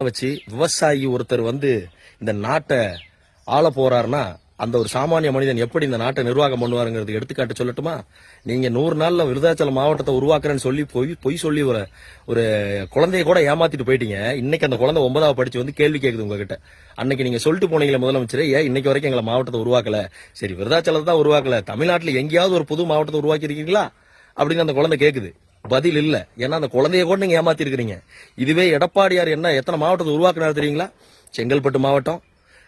வச்சு விவசாயி ஒருத்தர் இந்த நாட்டை ஆள போறாருன்னா அந்த ஒரு சாமானிய மனிதன் எப்படி இந்த நாட்டை நிர்வாகம் பண்ணுவாருங்கிறது எடுத்துக்காட்டு சொல்லட்டுமா? நீங்க 100 நாள்ல விருதாச்சலம் மாவட்டத்தை உருவாக்குறேன்னு சொல்லி பொய் சொல்லி ஒரு குழந்தைய கூட ஏமாத்திட்டு போயிட்டீங்க. இன்னைக்கு அந்த குழந்தை 9வது படிச்சு கேள்வி கேக்குது உங்ககிட்ட. அன்னைக்கு நீங்க சொல்லிட்டு போனீங்களே முதலமைச்சரே, ஏன் இன்னைக்கு வரைக்கும் எங்களை மாவட்டத்தை உருவாக்கல? சரி, விருதாச்சலத்தை தான் உருவாக்கல, தமிழ்நாட்டில் எங்கேயாவது ஒரு புது மாவட்டத்தை உருவாக்கி இருக்கீங்களா அப்படின்னு அந்த குழந்தை கேக்குது. பதில் இல்ல. ஏன்னா அந்த குழந்தைய கூட நீங்க ஏமாத்தி இருக்கிறீங்க. இதுவே எடப்பாடியார் எத்தனை மாவட்டத்தை உருவாக்குனாரு தெரியுங்களா? செங்கல்பட்டு மாவட்டம்,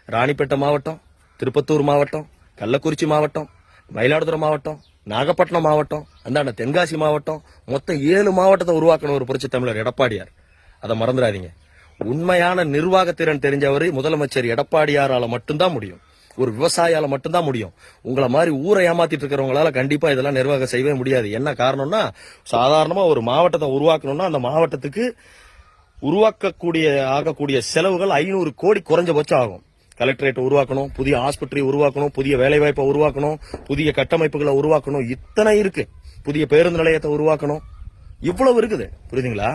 ராணிப்பேட்டை மாவட்டம், திருப்பத்தூர் மாவட்டம், கள்ளக்குறிச்சி மாவட்டம், மயிலாடுதுறை மாவட்டம், நாகப்பட்டினம் மாவட்டம், அந்தாண்ட தென்காசி மாவட்டம், மொத்தம் 7 மாவட்டத்தை உருவாக்கின ஒரு புரட்சி தமிழர் எடப்பாடியார். அதை மறந்துடாதீங்க. உண்மையான நிர்வாகத்திறன் தெரிஞ்சவர் முதலமைச்சர் எடப்பாடியாரால மட்டும்தான் முடியும். ஒரு விவசாயியால மட்டும்தான் முடியும். உங்களை மாதிரி ஊரை ஏமாத்திட்டு இருக்கிறவங்களால கண்டிப்பா இதெல்லாம் நிர்வாகம் செய்யவே முடியாது. என்ன காரணம்னா, சாதாரணமா ஒரு மாவட்டத்தை உருவாக்கணும்னா அந்த மாவட்டத்துக்கு ஆகக்கூடிய செலவுகள் 500 கோடி குறைஞ்சபட்சம் ஆகும். கலெக்டரேட் உருவாக்கணும், புதிய ஆஸ்பத்திரி உருவாக்கணும், புதிய வேலைவாய்ப்பை உருவாக்கணும், புதிய கட்டமைப்புகளை உருவாக்கணும், இத்தனை இருக்கு. புதிய பேருந்து நிலையத்தை உருவாக்கணும், இவ்வளவு இருக்குது. புரியுதுங்களா?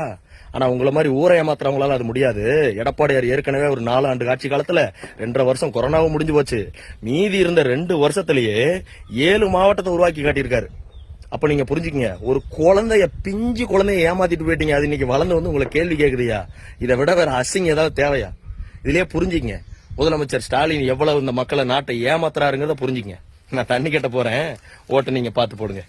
ஆனா உங்களை மாதிரி ஊரை ஏமாத்துறவங்களால அது முடியாது. எடப்பாடியார் ஏற்கனவே ஒரு 4 ஆண்டு ஆட்சி காலத்துல 2.5 வருஷம் கொரோனாவும் முடிஞ்சு போச்சு. மீதி இருந்த 2 வருஷத்திலேயே 7 மாவட்டத்தை உருவாக்கி காட்டியிருக்காரு. அப்ப நீங்க புரிஞ்சுக்கங்க, ஒரு பிஞ்சு குழந்தைய ஏமாத்திட்டு போயிட்டீங்க. அது இன்னைக்கு வளர்ந்து உங்களை கேள்வி கேக்குதுயா? இதை விட வேற அசிங்கம் ஏதாவது தேவையா? இதுலயே புரிஞ்சுக்கங்க முதலமைச்சர் ஸ்டாலின் எவ்வளவு இந்த மக்களை நாட்டை ஏமாத்துறாருங்கிறத புரிஞ்சுக்கங்க. நான் தண்ணி கட்ட போறேன், ஓட்ட நீங்க பாத்து போடுங்க.